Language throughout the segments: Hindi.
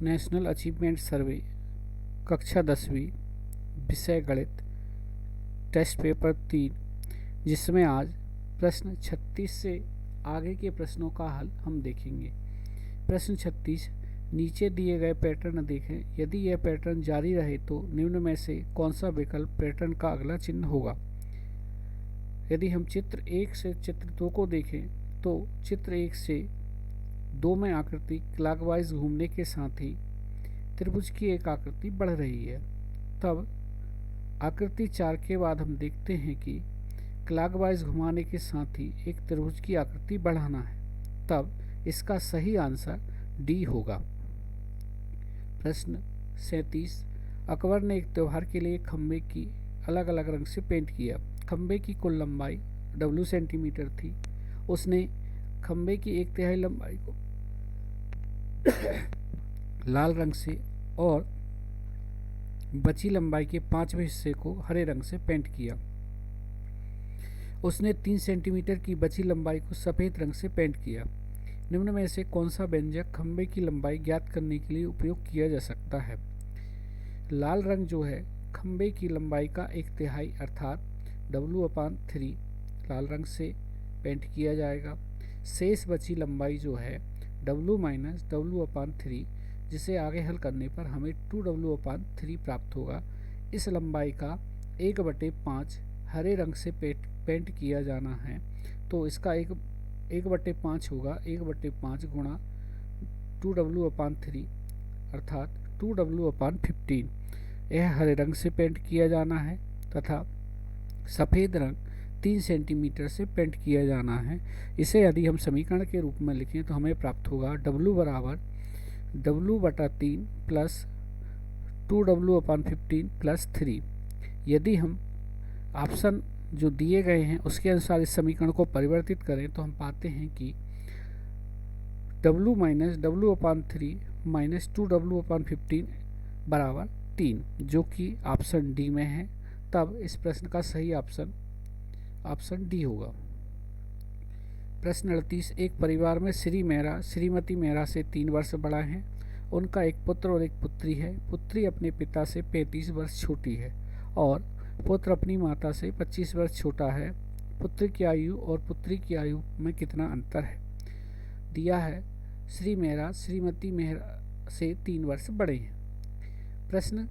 नेशनल अचीवमेंट सर्वे कक्षा 10वीं विषय गणित टेस्ट पेपर 3, जिसमें आज प्रश्न 36 से आगे के प्रश्नों का हल हम देखेंगे। प्रश्न 36, नीचे दिए गए पैटर्न देखें। यदि यह पैटर्न जारी रहे तो निम्न में से कौन सा विकल्प पैटर्न का अगला चिन्ह होगा। यदि हम चित्र 1 से चित्र 2 को देखें तो चित्र 1 से 2 में आकृति क्लॉकवाइज घूमने के साथ ही त्रिभुज की एक आकृति बढ़ रही है। तब आकृति 4 के बाद हम देखते हैं कि क्लॉकवाइज घुमाने के साथ ही एक त्रिभुज की आकृति बढ़ाना है। तब इसका सही आंसर डी होगा। प्रश्न 37, अकबर ने एक त्योहार के लिए खंबे की अलग अलग रंग से पेंट किया। खंबे की कुल लंबाई W सेंटीमीटर थी। उसने खंबे की 1/3 लंबाई को लाल रंग से और बची लंबाई के 5वें हिस्से को हरे रंग से पेंट किया। उसने 3 सेंटीमीटर की बची लंबाई को सफ़ेद रंग से पेंट किया। निम्न में से कौन सा व्यंजक खंबे की लंबाई ज्ञात करने के लिए उपयोग किया जा सकता है। लाल रंग जो है खंबे की लंबाई का 1/3 अर्थात W/3 लाल रंग से पेंट किया जाएगा। शेष बची लंबाई जो है W - W/3, जिसे आगे हल करने पर हमें 2W/3 प्राप्त होगा। इस लंबाई का 1/5 हरे रंग से पेंट किया जाना है, तो इसका 1/5 होगा 1/5 गुणा 2W/3 अर्थात 2W/15। यह हरे रंग से पेंट किया जाना है तथा सफ़ेद रंग 3 सेंटीमीटर से पेंट किया जाना है। इसे यदि हम समीकरण के रूप में लिखें तो हमें प्राप्त होगा W बराबर W/3 प्लस 2W/15 प्लस 3। यदि हम ऑप्शन जो दिए गए हैं उसके अनुसार इस समीकरण को परिवर्तित करें तो हम पाते हैं कि W - W/3 माइनस 2W/15 बराबर 3, जो कि ऑप्शन डी में है। तब इस प्रश्न का सही ऑप्शन डी होगा। प्रश्न 38, एक परिवार में श्रीमती मेहरा से 3 वर्ष बड़ा है। उनका एक पुत्र और एक पुत्री है। पुत्री अपने पिता से 35 वर्ष छोटी है और पुत्र अपनी माता से 25 वर्ष छोटा है। पुत्र की आयु और पुत्री की आयु में कितना अंतर है। दिया है श्रीमती मेहरा से 3 वर्ष बड़े हैं। प्रश्न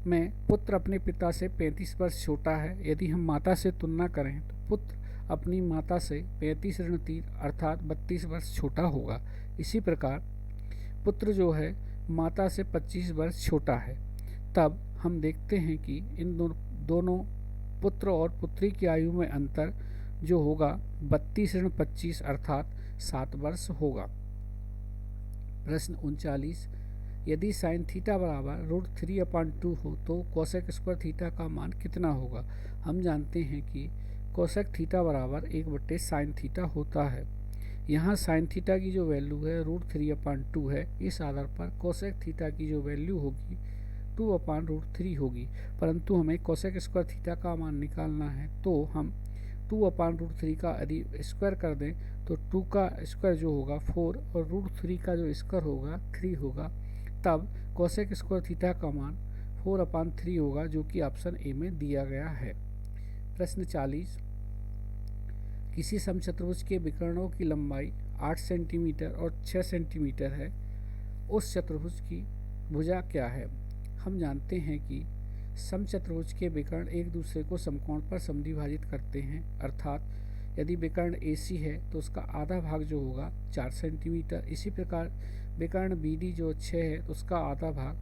में पुत्र अपने पिता से 35 वर्ष छोटा है। यदि हम माता से तुलना करें तो पुत्र अपनी माता से 35 ऋण 3 अर्थात 32 वर्ष छोटा होगा। इसी प्रकार पुत्र जो है माता से 25 वर्ष छोटा है। तब हम देखते हैं कि इन दोनों पुत्र और पुत्री की आयु में अंतर जो होगा 32 ऋण 25 अर्थात 7 वर्ष होगा। प्रश्न 39, यदि साइन थीटा बराबर √3/2 हो तो कोसेक स्क्वायर थीटा का मान कितना होगा। हम जानते हैं कि कोसेक थीटा बराबर 1/sin थीटा होता है। यहाँ साइन थीटा की जो वैल्यू है √3/2 है। इस आधार पर कोसेक थीटा की जो वैल्यू होगी 2/√3 होगी, परंतु हमें कोसेक स्क्वायर थीटा का मान निकालना है तो हम 2/√3 का यदि स्क्वायर कर दें तो 2 का स्क्वायर जो होगा 4 और √3 का जो स्क्वायर होगा 3 होगा। तब कोसेक स्क्वायर थीटा का मान 4/3 होगा, जो कि ऑप्शन ए में दिया गया है। प्रश्न 40, किसी समचतुर्भुज के विकर्णों की लंबाई 8 सेंटीमीटर और 6 सेंटीमीटर है। उस चतुर्भुज की भुजा क्या है। हम जानते हैं कि समचतुर्भुज के विकर्ण एक दूसरे को समकोण पर समद्विभाजित करते हैं, अर्थात यदि विकर्ण AC है तो उसका आधा भाग जो होगा 4 सेंटीमीटर। इसी प्रकार विकर्ण BD जो 6 है तो उसका आधा भाग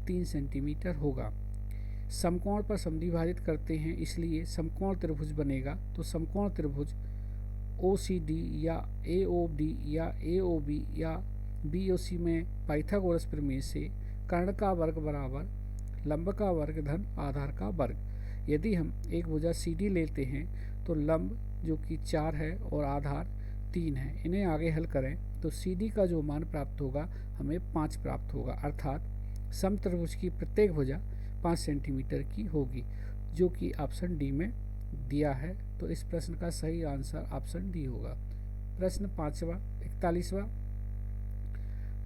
3 सेंटीमीटर होगा। समकोण पर समद्विभाजित करते हैं इसलिए समकोण त्रिभुज बनेगा। तो समकोण त्रिभुज OCD या AOD या AOB या BOC में पाइथागोरस प्रमेय से कर्ण का वर्ग बराबर लंब का वर्ग धन आधार का वर्ग। यदि हम एक भुजा CD लेते हैं तो लंब जो कि 4 है और आधार 3 है, इन्हें आगे हल करें तो CD का जो मान प्राप्त होगा हमें 5 प्राप्त होगा, अर्थात समत्रिभुज की प्रत्येक भुजा 5 सेंटीमीटर की होगी, जो कि ऑप्शन डी में दिया है। तो इस प्रश्न का सही आंसर ऑप्शन डी होगा। प्रश्न 41,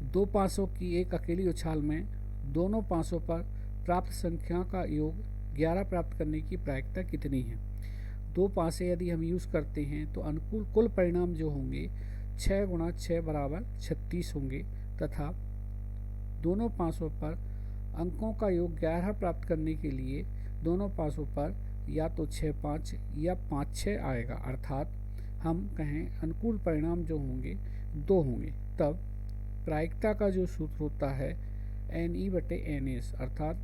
दो पासों की एक अकेली उछाल में दोनों पासों पर प्राप्त संख्या का योग 11 प्राप्त करने की प्रायिकता कितनी है। दो पासे यदि हम यूज़ करते हैं तो अनुकूल कुल परिणाम जो होंगे 6 गुणा 6 बराबर 36 होंगे तथा दोनों पासों पर अंकों का योग 11 प्राप्त करने के लिए दोनों पासों पर या तो 6 5 या 5 6 आएगा, अर्थात हम कहें अनुकूल परिणाम जो होंगे 2 होंगे। तब प्रायिकता का जो सूत्र होता है NE/NS, अर्थात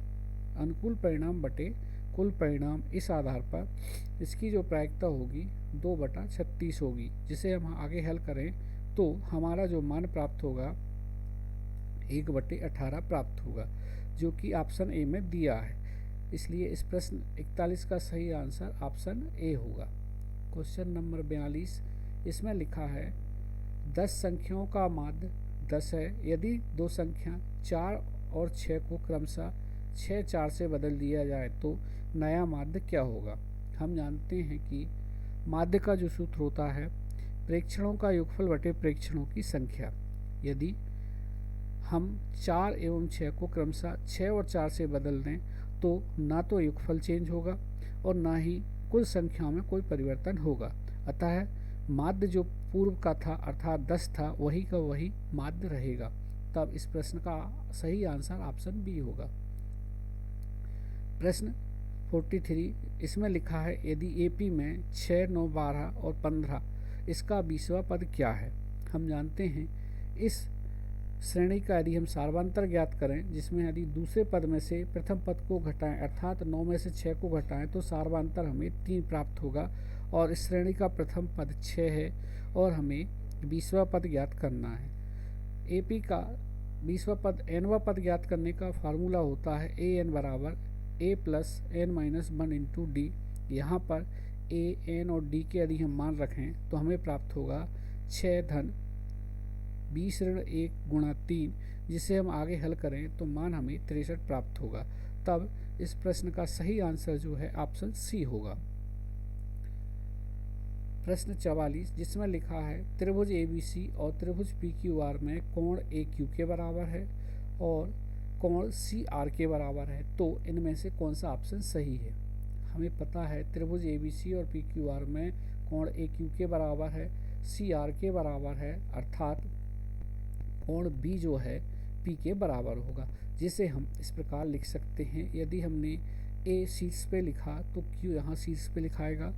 अनुकूल परिणाम बटे कुल परिणाम। इस आधार पर इसकी जो प्रायिकता होगी 2/36 होगी, जिसे हम आगे हल करें तो हमारा जो मान प्राप्त होगा 1/18 प्राप्त होगा, जो कि ऑप्शन ए में दिया है। इसलिए इस प्रश्न 41 का सही आंसर ऑप्शन ए होगा। क्वेश्चन नंबर 42, इसमें लिखा है 10 संख्याओं का माध्य 10 है। यदि दो संख्या 4 और 6 को क्रमशः 6 4 से बदल दिया जाए तो नया माध्य क्या होगा। हम जानते हैं कि माध्य का जो सूत्र होता है प्रेक्षणों का योगफल बटे प्रेक्षणों की संख्या। यदि हम 4 एवं 6 को क्रमशः 6 और 4 से बदल दें तो ना तो योगफल चेंज होगा और ना ही कुल संख्याओं में कोई परिवर्तन होगा। अतः माध्य जो पूर्व का था अर्थात 10 था वही का वही माध्य रहेगा। तब इस प्रश्न का सही आंसर ऑप्शन बी होगा। प्रश्न 43, इसमें लिखा है यदि AP में 6 9 12 और 15 इसका 20वां पद क्या है। हम जानते हैं इस श्रेणी का यदि हम सार्वंतर ज्ञात करें, जिसमें यदि दूसरे पद में से प्रथम पद को घटाएं अर्थात 9 में से 6 को घटाएं तो सार्वंतर हमें 3 प्राप्त होगा और इस श्रेणी का प्रथम पद 6 है और हमें 20वां पद ज्ञात करना है। AP का 20वां पद nवां पद ज्ञात करने का फार्मूला होता है AN बराबर A plus n-1 into D. यहाँ पर A, N और D के यदि हम मान रखें तो हमें प्राप्त होगा 6 धन 20 ऋण 1 गुणा 3, जिसे हम आगे हल करें तो मान हमें 63 प्राप्त होगा। तब इस प्रश्न का सही आंसर जो है ऑप्शन सी होगा। प्रश्न 44, जिसमें लिखा है त्रिभुज ABC और त्रिभुज PQR में कोण AQ के बराबर है और कोण CR के बराबर है, तो इनमें से कौन सा ऑप्शन सही है। हमें पता है त्रिभुज ABC और PQR में कोण AQ के बराबर है, CR के बराबर है, अर्थात कोण B जो है P के बराबर होगा, जिसे हम इस प्रकार लिख सकते हैं। यदि हमने A शीर्ष पे लिखा तो Q यहाँ शीर्ष पे लिखाएगा।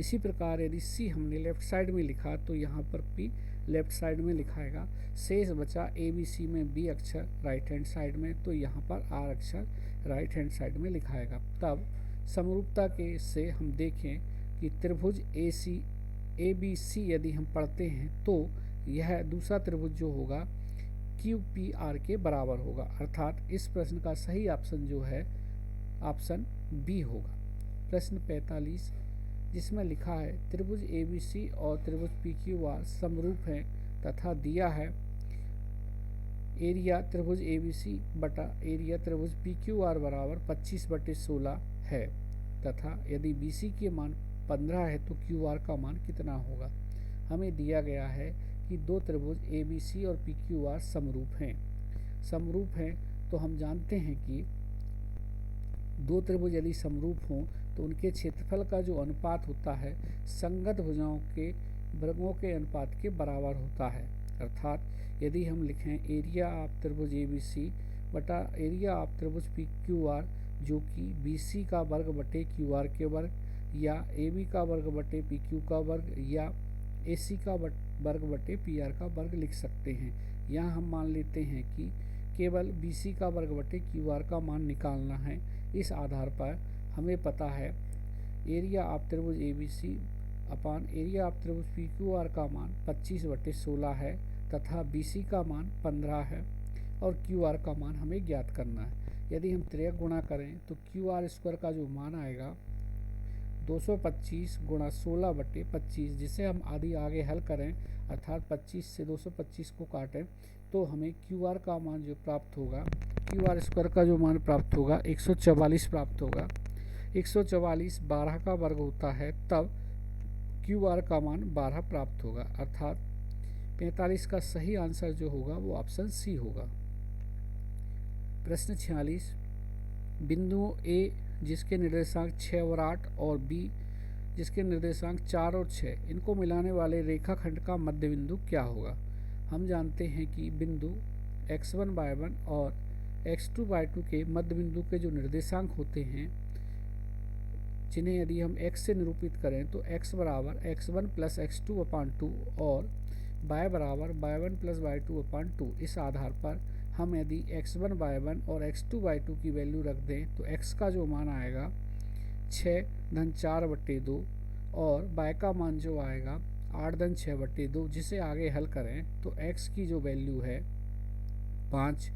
इसी प्रकार यदि C हमने लेफ्ट साइड में लिखा तो यहाँ पर P लेफ्ट साइड में लिखाएगा। शेष बचा ABC में B अक्षर राइट हैंड साइड में, तो यहाँ पर R अक्षर राइट हैंड साइड में लिखाएगा। तब समरूपता के से हम देखें कि त्रिभुज ABC यदि हम पढ़ते हैं तो यह दूसरा त्रिभुज जो होगा QPR के बराबर होगा, अर्थात इस प्रश्न का सही ऑप्शन जो है ऑप्शन बी होगा। प्रश्न 45, जिसमें लिखा है त्रिभुज ABC और त्रिभुज PQR समरूप हैं तथा दिया है एरिया त्रिभुज ABC बटा एरिया त्रिभुज PQR बराबर 25/16 है तथा यदि BC के मान 15 है तो QR का मान कितना होगा। हमें दिया गया है कि दो त्रिभुज ABC और PQR समरूप हैं तो हम जानते हैं कि दो त्रिभुज यदि समरूप हों तो उनके क्षेत्रफल का जो अनुपात होता है संगत भुजाओं के वर्गों के अनुपात के बराबर होता है। अर्थात यदि हम लिखें एरिया ऑफ त्रिभुज ABC बटा एरिया ऑफ त्रिभुज PQR, जो कि BC का वर्ग बटे QR के वर्ग या AB का वर्ग बटे PQ का वर्ग या AC का वर्ग बटे PR का वर्ग लिख सकते हैं। यहाँ हम मान लेते हैं कि केवल BC का वर्ग बटे QR का मान निकालना है। इस आधार पर हमें पता है एरिया ऑफ त्रिभुज ABC अपान एरिया ऑफ त्रिभुज PQR का मान 25/16 है तथा BC का मान 15 है और QR का मान हमें ज्ञात करना है। यदि हम त्रियक गुणा करें तो QR स्क्वायर का जो मान आएगा 225 गुणा 16/25, जिसे हम आगे हल करें अर्थात 25 से 225 को काटें तो हमें QR का मान जो प्राप्त होगा QR स्क्वायर का जो मान प्राप्त होगा 144 प्राप्त होगा। 144 12 का वर्ग होता है, तब QR का मान 12 प्राप्त होगा, अर्थात 45 का सही आंसर जो होगा वो ऑप्शन सी होगा। प्रश्न 46, बिंदुओं ए जिसके निर्देशांक 6 और 8 और बी जिसके निर्देशांक 4 और 6 इनको मिलाने वाले रेखाखंड का मध्य बिंदु क्या होगा। हम जानते हैं कि बिंदु x1/1 और x2/2 के मध्य बिंदु के जो निर्देशांक होते हैं, जिन्हें यदि हम x से निरूपित करें तो x बराबर x1 प्लस x2/2 और y बराबर y1 प्लस y2/2, इस आधार पर हम यदि x1/1 और x2/2 की वैल्यू रख दें तो x का जो मान आएगा 6-4/2 और y का मान जो आएगा 8-6/2, जिसे आगे हल करें तो x की जो वैल्यू है 5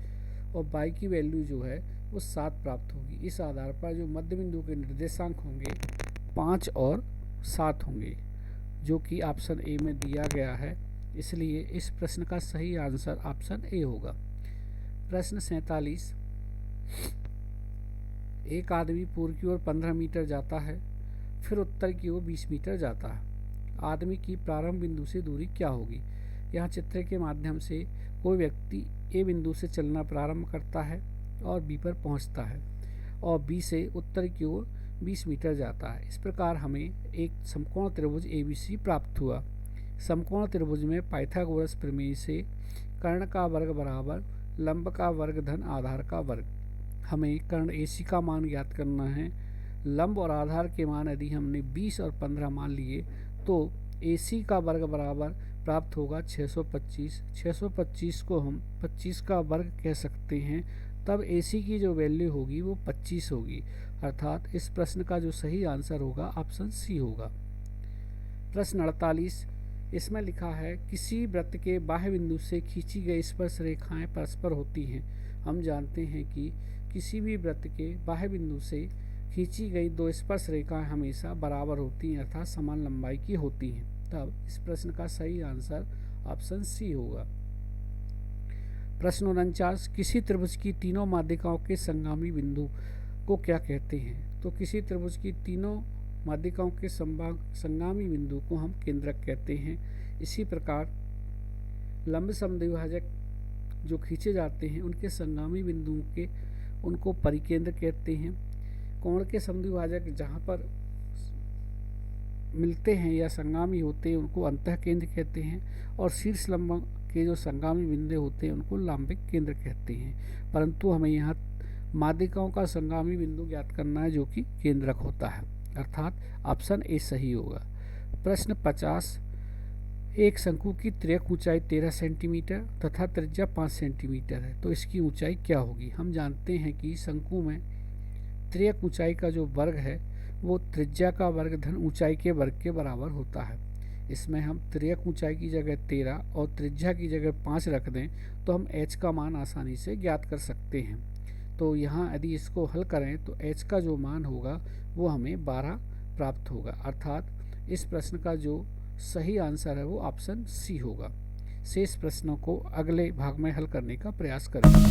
और y की वैल्यू जो है वो 7 प्राप्त होगी। इस आधार पर जो मध्य बिंदु के निर्देशांक होंगे 5 और 7 होंगे, जो कि ऑप्शन ए में दिया गया है। इसलिए इस प्रश्न का सही आंसर ऑप्शन ए होगा। प्रश्न 47, एक आदमी पूर्व की ओर 15 मीटर जाता है, फिर उत्तर की ओर 20 मीटर जाता है। आदमी की प्रारंभ बिंदु से दूरी क्या होगी। यहाँ चित्र के माध्यम से कोई व्यक्ति ए बिंदु से चलना प्रारंभ करता है और बी पर पहुँचता है और बी से उत्तर की ओर 20 मीटर जाता है। इस प्रकार हमें एक समकोण त्रिभुज ABC प्राप्त हुआ। समकोण त्रिभुज में पाइथागोरस प्रमेय से कर्ण का वर्ग बराबर लंब का वर्ग धन आधार का वर्ग। हमें कर्ण AC का मान ज्ञात करना है। लंब और आधार के मान यदि हमने 20 और 15 मान लिए तो AC का वर्ग बराबर प्राप्त होगा 625। 625 को हम 25 का वर्ग कह सकते हैं, तब AC की जो वैल्यू होगी वो 25 होगी। अर्थात इस प्रश्न का जो सही आंसर होगा ऑप्शन सी होगा। प्रश्न 48, इसमें लिखा है किसी वृत्त के बाह्य बिंदु से खींची गई स्पर्श रेखाएं परस्पर होती हैं। हम जानते हैं कि किसी भी वृत्त के बाह्य बिंदु से खींची गई दो स्पर्श रेखाएं हमेशा बराबर होती हैं, अर्थात समान लंबाई की होती हैं। तब इस प्रश्न का सही आंसर ऑप्शन सी होगा। प्रश्न 49, किसी त्रिभुज की तीनों माध्यिकाओं के संगामी बिंदु को क्या कहते हैं। तो किसी त्रिभुज की तीनों माध्यिकाओं के संगामी बिंदु को हम केंद्रक कहते हैं। इसी प्रकार लंब समद्विभाजक जो खींचे जाते हैं उनके संगामी बिंदुओं के उनको परिकेंद्र कहते हैं। कोण के समद्विभाजक जहाँ पर मिलते हैं या संगामी होते हैं उनको अंतः केंद्र कहते हैं, और शीर्ष लंब के जो संगामी बिंदु होते हैं उनको लांबिक केंद्र कहते हैं। परंतु हमें यहाँ माध्यिकाओं का संगामी बिंदु ज्ञात करना है जो कि केंद्रक होता है, अर्थात ऑप्शन ए सही होगा। प्रश्न 50, एक शंकु की तिर्यक ऊंचाई 13 सेंटीमीटर तथा त्रिज्या 5 सेंटीमीटर है, तो इसकी ऊंचाई क्या होगी। हम जानते हैं कि शंकु में तिर्यक ऊंचाई का जो वर्ग है वो त्रिज्या का वर्ग धन ऊंचाई के वर्ग के बराबर होता है। इसमें हम तिर्यक ऊंचाई की जगह 13 और त्रिज्या की जगह 5 रख दें तो हम h का मान आसानी से ज्ञात कर सकते हैं। तो यहाँ यदि इसको हल करें तो h का जो मान होगा वो हमें 12 प्राप्त होगा। अर्थात इस प्रश्न का जो सही आंसर है वो ऑप्शन सी होगा। शेष प्रश्नों को अगले भाग में हल करने का प्रयास करेंगे।